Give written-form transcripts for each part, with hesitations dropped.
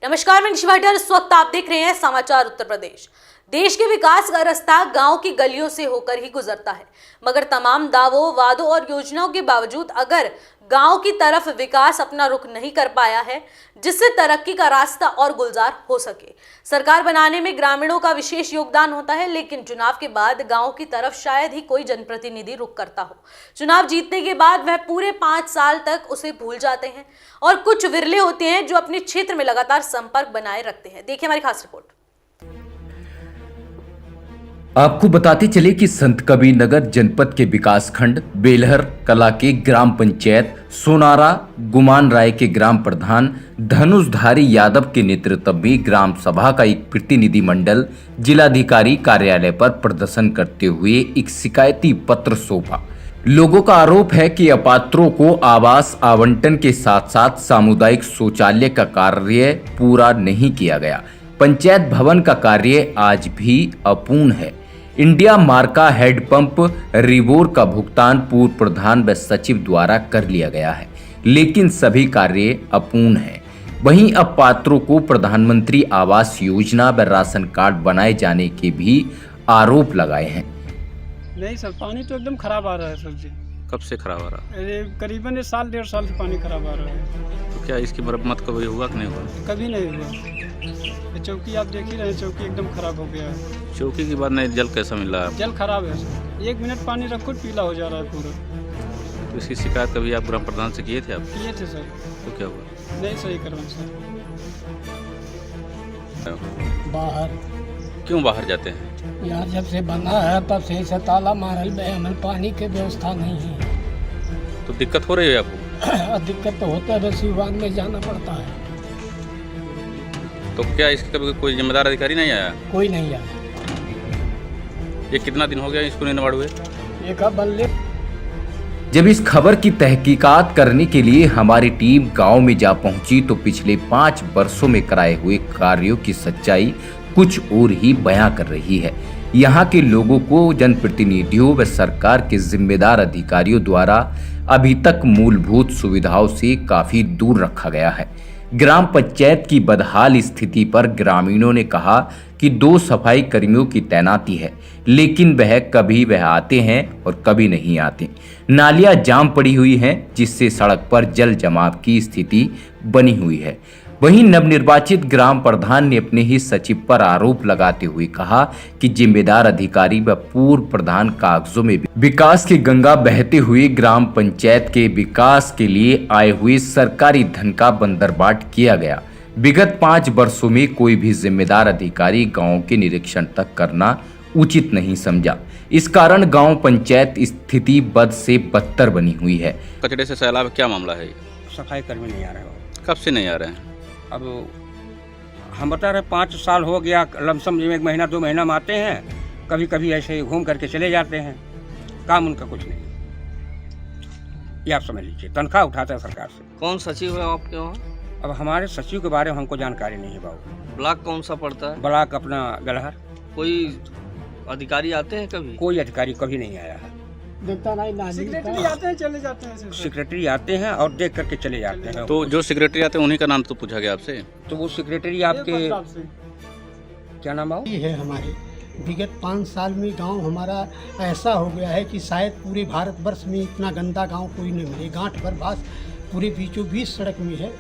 नमस्कार, मैं निशि भाटिया। इस वक्त आप देख रहे हैं समाचार उत्तर प्रदेश। देश के विकास का रास्ता गांव की गलियों से होकर ही गुजरता है, मगर तमाम दावों, वादों और योजनाओं के बावजूद अगर गांव की तरफ विकास अपना रुख नहीं कर पाया है, जिससे तरक्की का रास्ता और गुलजार हो सके। सरकार बनाने में ग्रामीणों का विशेष योगदान होता है, लेकिन चुनाव के बाद गांव की तरफ शायद ही कोई जनप्रतिनिधि रुख करता हो। चुनाव जीतने के बाद वह पूरे 5 साल तक उसे भूल जाते हैं और कुछ विरले होते हैं जो अपने क्षेत्र में लगातार संपर्क बनाए रखते हैं। देखिए हमारी खास रिपोर्ट। आपको बताते चले कि संत कबीर नगर जनपद के विकासखंड बेलहर कला के ग्राम पंचायत सोनारा गुमान राय के ग्राम प्रधान धनुषधारी यादव के नेतृत्व में ग्राम सभा का एक प्रतिनिधि मंडल जिलाधिकारी कार्यालय पर प्रदर्शन करते हुए एक शिकायती पत्र सौंपा। लोगों का आरोप है कि अपात्रों को आवास आवंटन के साथ साथ सामुदायिक शौचालय का कार्य पूरा नहीं किया गया। पंचायत भवन का कार्य आज भी अपूर्ण है। इंडिया मार्का हेडपंप रिवोर का भुगतान पूर्व प्रधान व सचिव द्वारा कर लिया गया है, लेकिन सभी कार्य अपूर्ण है। वहीं अब पात्रों को प्रधानमंत्री आवास योजना व राशन कार्ड बनाए जाने के भी आरोप लगाए हैं। नहीं सर, पानी तो एकदम खराब आ रहा है सर जी। कब से खराब आ रहा है? करीबन 1 साल 1.5 साल से पानी खराब आ रहा है। तो क्या इसकी मरम्मत कभी हुआ कि नहीं हुआ? कभी नहीं हुआ। ये चौकी आप देख ही रहे हैं, चौकी एकदम खराब हो गया है। चौकी की बात नहीं, जल कैसा मिल रहा है? जल खराब है सर, 1 मिनट पानी रखो पीला हो जा रहा है पूरा। तो इसकी शिकायत कभी आप ग्राम प्रधान से किए थे? आप किए थे सर। तो क्या हुआ? नहीं सही करवा सर। बाहर क्यों बाहर जाते हैं? यार जब से बना है तब से ताला मारल में हमें पानी की व्यवस्था नहीं है। तो दिक्कत हो रही है आपको? दिक्कत तो होता है, बस विभाग में जाना पड़ता है। तो क्या इसके कभी कोई जिम्मेदार अधिकारी नहीं आया? कोई नहीं आया। ये कितना दिन हो गया इसको निर्माण हुए? एक बल्ले। जब इस खबर की तहकीकात करने के लिए हमारी टीम गांव में जा पहुंची तो पिछले 5 वर्षों में कराए हुए कार्यों की सच्चाई कुछ और ही बयां कर रही है। यहाँ के लोगों को जनप्रतिनिधियों व सरकार के जिम्मेदार अधिकारियों द्वारा अभी तक मूलभूत सुविधाओं से काफी दूर रखा गया है। ग्राम पंचायत की बदहाल स्थिति पर ग्रामीणों ने कहा कि 2 सफाई कर्मियों की तैनाती है, लेकिन वह आते हैं और कभी नहीं आते। नालियां जाम पड़ी हुई हैं, जिससे सड़क पर जल जमाव की स्थिति बनी हुई है। वहीं नवनिर्वाचित ग्राम प्रधान ने अपने ही सचिव पर आरोप लगाते हुए कहा कि जिम्मेदार अधिकारी व पूर्व प्रधान कागजों में विकास की गंगा बहते हुए ग्राम पंचायत के विकास के लिए आए हुए सरकारी धन का बंदरबाट किया गया। विगत 5 वर्षों में कोई भी जिम्मेदार अधिकारी गांव के निरीक्षण तक करना उचित नहीं समझा। इस कारण गांव पंचायत स्थिति बद से बदतर बनी हुई है। कचरे से सैलाब क्या मामला है? सफाई कर्मी नहीं आ रहे हो। कब से नहीं आ रहे हैं? अब हम बता रहे 5 साल हो गया, लमसम 1 महीना 2 महीना में आते हैं, कभी कभी ऐसे ही घूम करके चले जाते हैं। काम उनका कुछ नहीं, ये आप समझ लीजिए। तनख्वाह उठाते हैं सरकार से। कौन सचिव है आपके वहाँ? अब हमारे सचिव के बारे में हमको जानकारी नहीं है बाबू। ब्लॉक कौन सा पड़ता है? ब्लॉक अपना गलहर। कोई अधिकारी आते हैं कभी? कोई अधिकारी कभी नहीं आया है। देखता नहीं, सेक्रेटरी आते हैं चले जाते हैं। सेक्रेटरी आते हैं और देख करके चले जाते हैं। तो जो सेक्रेटरी आते हैं उन्हीं का नाम तो पूछा गया आपसे? तो वो सेक्रेटरी आपके क्या नाम है? है हमारे विगत 5 साल में गांव हमारा ऐसा हो गया है कि शायद पूरे भारतवर्ष में इतना गंदा गांव कोई नहीं मिले। गांठ भर बास पूरे बीचों बीच सड़क में है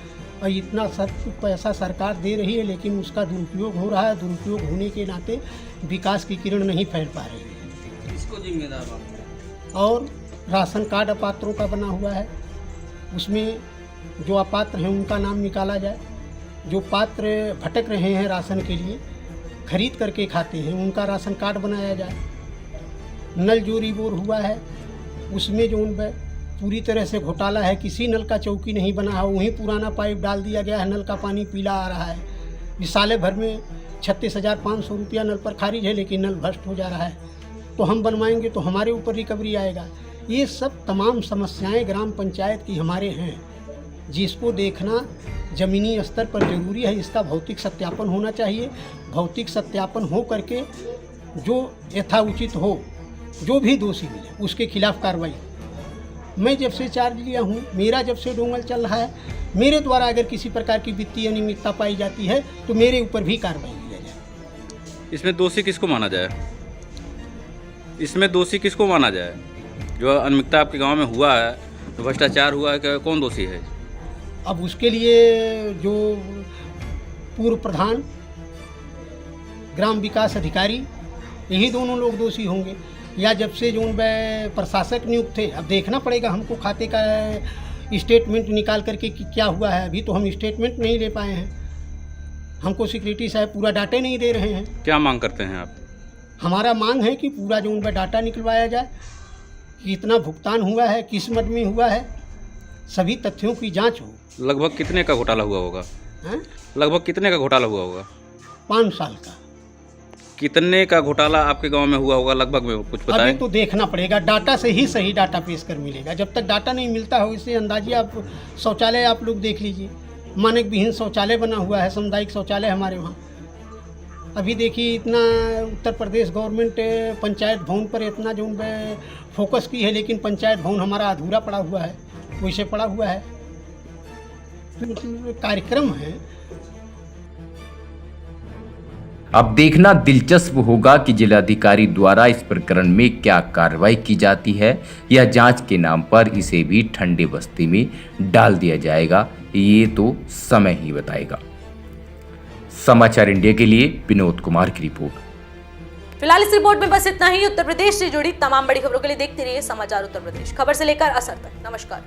और इतना पैसा सरकार दे रही है, लेकिन उसका दुरुपयोग हो रहा है। दुरुपयोग होने के नाते विकास की किरण नहीं फैल पा रही है। किसको जिम्मेदार? और राशन कार्ड अपात्रों का बना हुआ है, उसमें जो अपात्र हैं उनका नाम निकाला जाए। जो पात्र भटक रहे हैं राशन के लिए, खरीद करके खाते हैं, उनका राशन कार्ड बनाया जाए। नल जो रिवोर हुआ है उसमें जो उन पूरी तरह से घोटाला है। किसी नल का चौकी नहीं बना है, वहीं पुराना पाइप डाल दिया गया है। नल का पानी पीला आ रहा है। इस साल भर में 36,500 रुपया नल पर खारिज है, लेकिन नल भ्रष्ट हो जा रहा है। तो हम बनवाएंगे तो हमारे ऊपर रिकवरी आएगा। ये सब तमाम समस्याएं ग्राम पंचायत की हमारे हैं, जिसको देखना ज़मीनी स्तर पर जरूरी है। इसका भौतिक सत्यापन होना चाहिए। भौतिक सत्यापन हो करके जो यथाउचित हो, जो भी दोषी मिले उसके खिलाफ कार्रवाई। मैं जब से चार्ज लिया हूँ, मेरा जब से डोंगल चल रहा है, मेरे द्वारा अगर किसी प्रकार की वित्तीय अनियमितता पाई जाती है तो मेरे ऊपर भी कार्रवाई की जाए। इसमें दोषी किसको माना जाए? इसमें दोषी किसको माना जाए? जो अनियमितता आपके गांव में हुआ है, तो भ्रष्टाचार हुआ है, क्या कौन दोषी है? अब उसके लिए जो पूर्व प्रधान, ग्राम विकास अधिकारी, यही दोनों लोग दोषी होंगे, या जब से जो प्रशासक नियुक्त थे। अब देखना पड़ेगा हमको खाते का स्टेटमेंट निकाल करके कि क्या हुआ है। अभी तो हम स्टेटमेंट नहीं ले पाए हैं, हमको सिक्योरिटी साहब पूरा डाटा नहीं दे रहे हैं। क्या मांग करते हैं आप? हमारा मांग है कि पूरा जो डाटा निकलवाया जाए, कितना भुगतान हुआ है, किस मद में हुआ है, सभी तथ्यों की जांच हो। लगभग कितने का घोटाला हुआ होगा? हैं? लगभग कितने का घोटाला हुआ होगा? 5 साल का। कितने का घोटाला आपके गांव में हुआ होगा लगभग में कुछ बताएं? अभी तो देखना पड़ेगा, डाटा से ही सही डाटा पेश कर मिलेगा। जब तक डाटा नहीं मिलता हो, इससे अंदाजिए आप शौचालय आप लोग देख लीजिए, मानक विहीन शौचालय बना हुआ है, सामुदायिक शौचालय हमारे वहाँ। अभी देखिए इतना उत्तर प्रदेश गवर्नमेंट पंचायत भवन पर इतना जो फोकस की है, लेकिन पंचायत भवन हमारा अधूरा पड़ा हुआ है, वैसे पड़ा हुआ है। मतलब कार्यक्रम है। अब देखना दिलचस्प होगा कि जिलाधिकारी द्वारा इस प्रकरण में क्या कार्रवाई की जाती है, या जांच के नाम पर इसे भी ठंडे बस्ती में डाल दिया जाएगा, ये तो समय ही बताएगा। समाचार इंडिया के लिए विनोद कुमार की रिपोर्ट। फिलहाल इस रिपोर्ट में बस इतना ही। उत्तर प्रदेश से जुड़ी तमाम बड़ी खबरों के लिए देखते रहिए समाचार उत्तर प्रदेश, खबर से लेकर असर तक। नमस्कार।